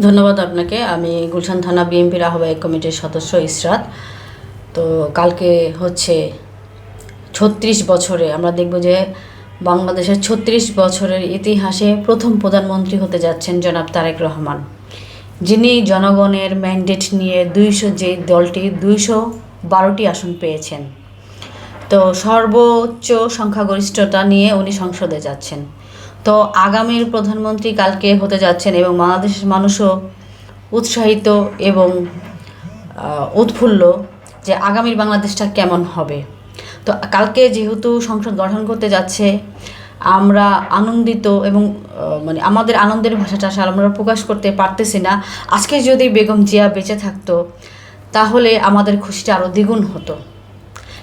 ধন্যবাদ আপনাকে। আমি গুলশান থানা বিএনপির আহ্বায়ক কমিটির সদস্য ইসরাত। তো কালকে হচ্ছে 36 বছরে আমরা দেখব যে বাংলাদেশের 36 বছরের ইতিহাসে প্রথম প্রধানমন্ত্রী হতে যাচ্ছেন জনাব তারেক রহমান, যিনি জনগণের ম্যান্ডেট নিয়ে যে দলটি 212টি আসন পেয়েছেন। তো সর্বোচ্চ সংখ্যাগরিষ্ঠতা নিয়ে উনি সংসদে যাচ্ছেন। তো আগামীর প্রধানমন্ত্রী কালকে হতে যাচ্ছেন এবং বাংলাদেশের মানুষও উৎসাহিত এবং উৎফুল্ল যে আগামীর বাংলাদেশটা কেমন হবে। তো কালকে যেহেতু সংসদ গঠন করতে যাচ্ছে, আমরা আনন্দিত এবং মানে আমাদের আনন্দের ভাষাটা আসলে আমরা প্রকাশ করতে পারতেছি না। আজকে যদি বেগম জিয়া বেঁচে থাকতো তাহলে আমাদের খুশিটা আরও দ্বিগুণ হতো,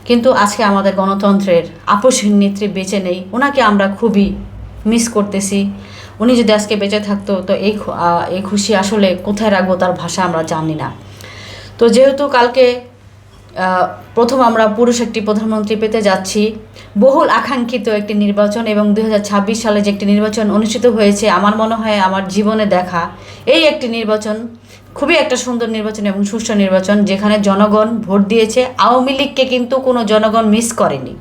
কিন্তু আজকে আমাদের গণতন্ত্রের আপসহীন নেত্রী বেঁচে নেই। ওনাকে আমরা খুবই মিস করতেছি। উনি যদি আজকে বেঁচে থাকতো তো এই খুশি আসলে কোথায় রাখবো তার ভাষা আমরা জানি না। তো যেহেতু কালকে প্রথম আমরা পুরুষ একটি প্রধানমন্ত্রী পেতে যাচ্ছি, বহুল আকাঙ্ক্ষিত একটি নির্বাচন এবং 2026 সালে যে একটি নির্বাচন অনুষ্ঠিত হয়েছে, আমার মনে হয় আমার জীবনে দেখা এই একটি নির্বাচন খুবই একটা সুন্দর নির্বাচন এবং সুষ্ঠু নির্বাচন, যেখানে জনগণ ভোট দিয়েছে। আওয়ামী লীগকে কিন্তু কোনো জনগণ মিস করেনি,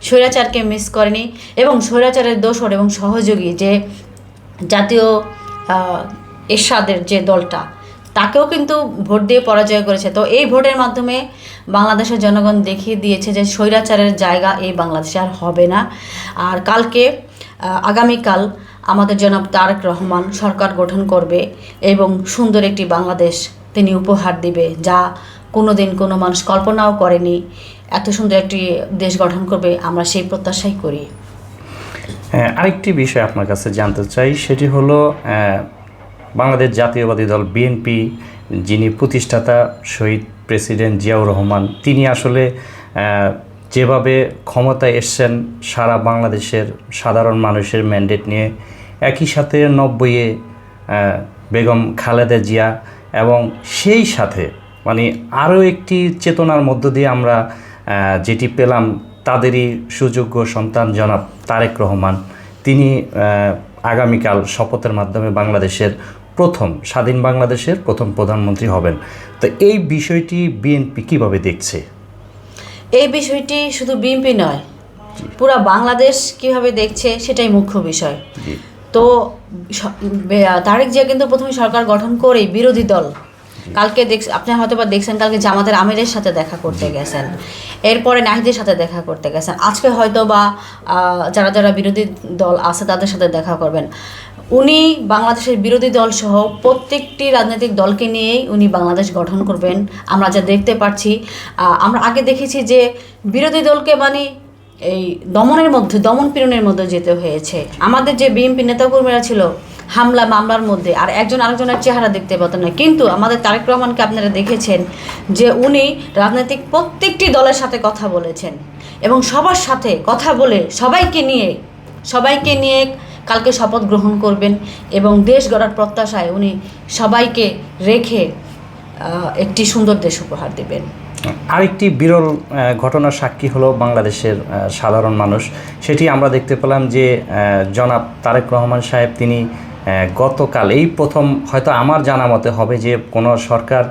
স্বৈরাচারকে মিস করেনি, এবং স্বৈরাচারের দোসর এবং সহযোগী যে জাতীয় এরশাদের যে দলটা, তাকেও কিন্তু ভোট দিয়ে পরাজয় করেছে। তো এই ভোটের মাধ্যমে বাংলাদেশের জনগণ দেখিয়ে দিয়েছে যে স্বৈরাচারের জায়গা এই বাংলাদেশে আর হবে না। আর আগামীকাল আমাদের জনাব তারেক রহমান সরকার গঠন করবে এবং সুন্দর একটি বাংলাদেশ তিনি উপহার দিবে, যা কোনোদিন কোনো মানুষ কল্পনাও করেনি। এত সুন্দর একটি দেশ গঠন করবে, আমরা সেই প্রত্যাশাই করি। আরেকটি বিষয় আপনার কাছে জানতে চাই, সেটি হলো বাংলাদেশ জাতীয়বাদী দল বিএনপি যিনি প্রতিষ্ঠাতা শহীদ প্রেসিডেন্ট জিয়াউর রহমান, তিনি আসলে যেভাবে ক্ষমতায় এসছেন সারা বাংলাদেশের সাধারণ মানুষের ম্যান্ডেট নিয়ে, একই সাথে 90-এ বেগম খালেদা জিয়া, এবং সেই সাথে মানে আরও একটি চেতনার মধ্য দিয়ে আমরা যেটি পেলাম, তাদেরই সুযোগ্য সন্তান জনাব তারেক রহমান, তিনি আগামীকাল শপথের মাধ্যমে বাংলাদেশের স্বাধীন বাংলাদেশের প্রথম প্রধানমন্ত্রী হবেন। তো এই বিষয়টি বিএনপি কিভাবে দেখছে? এই বিষয়টি শুধু বিএনপি নয়, পুরা বাংলাদেশ কিভাবে দেখছে সেটাই মুখ্য বিষয়। তো তারেক জিয়া কিন্তু প্রথমে সরকার গঠন করেই বিরোধী দল, কালকে আপনি হয়তো বা দেখছেন, কালকে জামাতের আমিরের সাথে দেখা করতে গেছেন, এরপরে নাহিদের সাথে দেখা করতে গেছেন, আজকে হয়তো বা যারা যারা বিরোধী দল আছে তাদের সাথে দেখা করবেন। উনি বাংলাদেশের বিরোধী দল সহ প্রত্যেকটি রাজনৈতিক দলকে নিয়েই উনি বাংলাদেশ গঠন করবেন। আমরা যা দেখতে পাচ্ছি, আমরা আগে দেখেছি যে বিরোধী দলকে মানে এই দমন পীড়নের মধ্যে যেতে হয়েছে। আমাদের যে বিএনপি নেতাকর্মীরা ছিল হামলা মামলার মধ্যে, আর একজন আরেকজনের চেহারা দেখতে পেতেন না। কিন্তু আমাদের তারেক রহমানকে আপনারা দেখেছেন যে উনি রাজনৈতিক প্রত্যেকটি দলের সাথে কথা বলেছেন এবং সবার সাথে কথা বলে সবাইকে নিয়ে কালকে শপথ গ্রহণ করবেন এবং দেশ গড়ার প্রত্যাশায় উনি সবাইকে রেখে একটি সুন্দর দেশ উপহার দেবেন। আরেকটি বিরল ঘটনার সাক্ষী হলো বাংলাদেশের সাধারণ মানুষ। সেটি আমরা দেখতে পেলাম যে জনাব তারেক রহমান সাহেব তিনি গতকাল এই প্রথম, হয়তো আমার জানা মতে হবে যে কোনো সরকার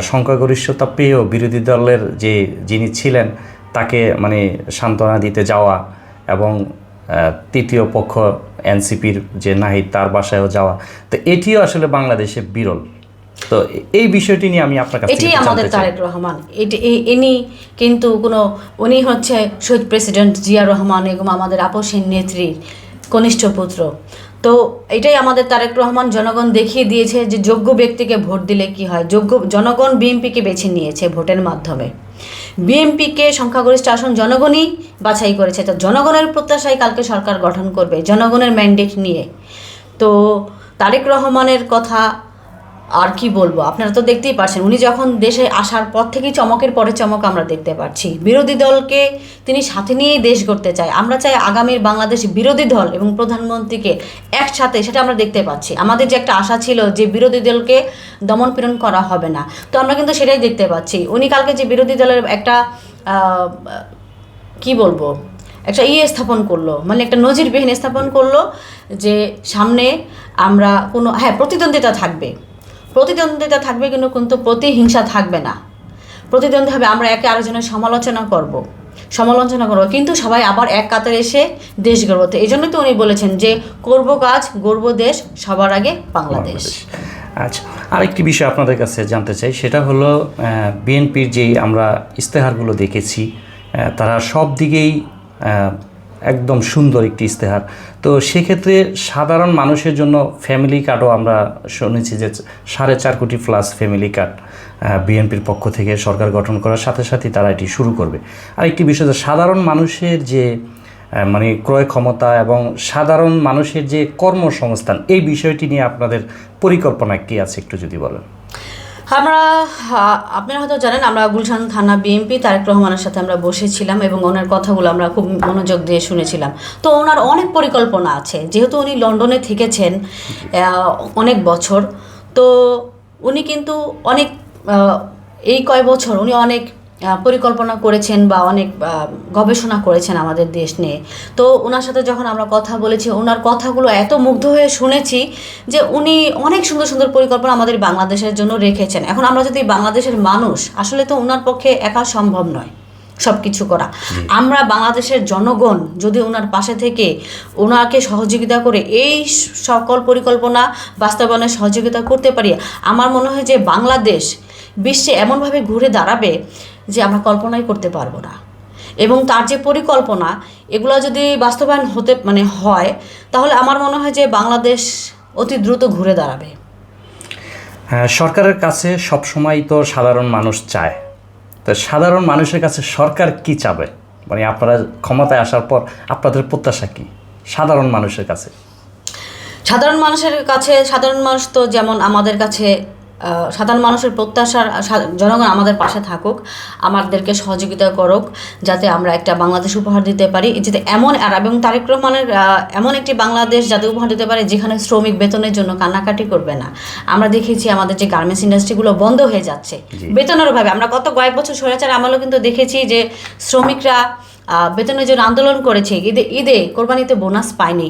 সংখ্যাগরিষ্ঠতা পেয়েও বিরোধী দলের যিনি ছিলেন তাকে মানে সান্ত্বনা দিতে যাওয়া, এবং তৃতীয় পক্ষ এনসিপির যে নাহিদ তার বাসায়ও যাওয়া, তো এটিও আসলে বাংলাদেশে বিরল। তো এই বিষয়টি নিয়ে আমি আপনার কাছে এটি আমাদের তারেক রহমান, উনি হচ্ছে শহীদ প্রেসিডেন্ট জিয়া রহমান এবং আমাদের আপসহীন নেত্রীর কনিষ্ঠ পুত্র। তো এটাই আমাদের তারেক রহমান। জনগণ দেখিয়ে দিয়েছে যে যোগ্য ব্যক্তিকে ভোট দিলে কি হয়। জনগণ বিএনপিকে বেছে নিয়েছে ভোটের মাধ্যমে। বিএনপিকে সংখ্যাগরিষ্ঠ আসন জনগণই বাছাই করেছে। তো জনগণের প্রত্যাশায় কালকে সরকার গঠন করবে জনগণের ম্যান্ডেট নিয়ে। তো তারেক রহমানের কথা আর কি বলবো, আপনারা তো দেখতেই পাচ্ছেন উনি যখন দেশে আসার পর থেকেই চমকের পরে চমক আমরা দেখতে পাচ্ছি। বিরোধী দলকে তিনি সাথে নিয়েই দেশ গড়তে চায়। আমরা চাই আগামীর বাংলাদেশ বিরোধী দল এবং প্রধানমন্ত্রীকে একসাথে, সেটা আমরা দেখতে পাচ্ছি। আমাদের যে একটা আশা ছিল যে বিরোধী দলকে দমন পীড়ন করা হবে না, তো আমরা কিন্তু সেটাই দেখতে পাচ্ছি। উনি কালকে যে বিরোধী দলের একটা কি বলবো একটা স্থাপন করলো, মানে একটা নজিরবিহীন স্থাপন করলো যে সামনে আমরা প্রতিদ্বন্দ্বিতা থাকবে। প্রতিদ্বন্দ্বিতা থাকবে কিন্তু প্রতিহিংসা থাকবে না। প্রতিদ্বন্দ্বী হবে, আমরা একে আরেকজনের সমালোচনা করব, কিন্তু সবাই আবার এক কাতারে এসে দেশ গড়ব। তো এই জন্যই তো উনি বলেছেন যে করব কাজ, গড়ব দেশ, সবার আগে বাংলাদেশ। আচ্ছা, আরেকটি বিষয় আপনাদের কাছে জানতে চাই, সেটা হলো বিএনপির যেই আমরা ইস্তেহারগুলো দেখেছি, তারা সব দিকেই একদম সুন্দর একটি ইস্তেহার। তো সেক্ষেত্রে সাধারণ মানুষের জন্য ফ্যামিলি কার্ডও আমরা শুনেছি যে 4.5 কোটি প্লাস ফ্যামিলি কার্ড বিএনপির পক্ষ থেকে সরকার গঠন করার সাথে সাথে তারা এটি শুরু করবে। আরেকটি বিষয়, সাধারণ মানুষের যে মানে ক্রয় ক্ষমতা এবং সাধারণ মানুষের যে কর্মসংস্থান, এই বিষয়টি নিয়ে আপনাদের পরিকল্পনা কী আছে একটু যদি বলেন। আপনারা হয়তো জানেন, আমরা গুলশান থানা বিএনপি তারেক রহমানের সাথে আমরা বসেছিলাম এবং ওনার কথাগুলো আমরা খুব মনোযোগ দিয়ে শুনেছিলাম। তো ওনার অনেক পরিকল্পনা আছে, যেহেতু উনি লন্ডনে থেকেছেন অনেক বছর, তো উনি কিন্তু অনেক এই কয় বছর উনি অনেক পরিকল্পনা করেছেন বা অনেক গবেষণা করেছেন আমাদের দেশ নিয়ে। তো ওনার সাথে যখন আমরা কথা বলেছি, ওনার কথাগুলো এত মুগ্ধ হয়ে শুনেছি যে উনি অনেক সুন্দর সুন্দর পরিকল্পনা আমাদের বাংলাদেশের জন্য রেখেছেন। এখন আমরা যদি বাংলাদেশের মানুষ, আসলে তো ওনার পক্ষে একা সম্ভব নয় সব কিছু করা। আমরা বাংলাদেশের জনগণ যদি ওনার পাশে থেকে ওনাকে সহযোগিতা করে এই সকল পরিকল্পনা বাস্তবায়নে সহযোগিতা করতে পারি, আমার মনে হয় যে বাংলাদেশ বিশ্বে এমনভাবে ঘুরে দাঁড়াবে যে আমরা কল্পনাই করতে পারবো না। এবং তার যে পরিকল্পনা, এগুলো যদি বাস্তবায়ন হয়, তাহলে আমার মনে হয় যে বাংলাদেশ অতি দ্রুত ঘুরে দাঁড়াবে। সরকারের কাছে সবসময় তো সাধারণ মানুষ চায়, তো সাধারণ মানুষের কাছে সরকার কি চাবে, মানে আপনারা ক্ষমতায় আসার পর আপনাদের প্রত্যাশা কি সাধারণ মানুষের কাছে? সাধারণ মানুষ তো যেমন আমাদের কাছে সাধারণ মানুষের প্রত্যাশার, জনগণ আমাদের পাশে থাকুক, আমাদেরকে সহযোগিতা করুক, যাতে আমরা একটা বাংলাদেশ উপহার দিতে পারি, যাতে এবং তারেক রহমানের এমন একটি বাংলাদেশ যাতে উপহার দিতে পারে যেখানে শ্রমিক বেতনের জন্য কান্নাকাটি করবে না। আমরা দেখেছি আমাদের যে গার্মেন্টস ইন্ডাস্ট্রিগুলো বন্ধ হয়ে যাচ্ছে বেতনের অভাবে। আমরা কয়েক বছর স্বৈরাচার আমলেও কিন্তু দেখেছি যে শ্রমিকরা বেতনের জন্য আন্দোলন করেছে, ঈদে কোরবানিতে বোনাস পায়নি।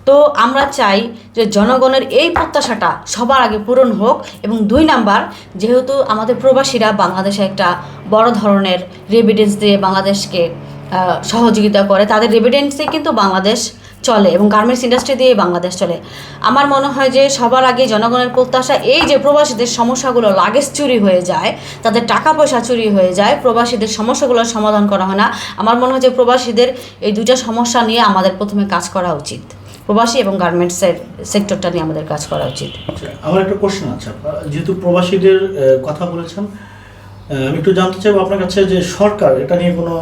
তো আমরা চাই যে জনগণের এই প্রত্যাশাটা সবার আগে পূরণ হোক। এবং 2 নাম্বার, যেহেতু আমাদের প্রবাসীরা বাংলাদেশে একটা বড় ধরনের রেমিটেন্স দিয়ে বাংলাদেশকে সহযোগিতা করে, তাদের রেমিটেন্সে কিন্তু বাংলাদেশ চলে এবং গার্মেন্টস ইন্ডাস্ট্রি দিয়ে বাংলাদেশ চলে। আমার মনে হয় যে সবার আগে জনগণের প্রত্যাশা এই যে প্রবাসীদের সমস্যাগুলো, লাগেজ চুরি হয়ে যায়, তাদের টাকা পয়সা চুরি হয়ে যায়, প্রবাসীদের সমস্যাগুলোর সমাধান করা হয় না। আমার মনে হয় যে প্রবাসীদের এই 2টা সমস্যা নিয়ে আমাদের প্রথমে কাজ করা উচিত। প্রবাসী এবং গার্মেন্টসের সেক্টরটা নিয়ে আমাদের কাজ করা উচিত। আমার একটা কোশ্চেন আছে, যেহেতু প্রবাসীদের কথা বলেছেন, আমি একটু জানতে চাইবো আপনার কাছে যে সরকার এটা নিয়ে কোনো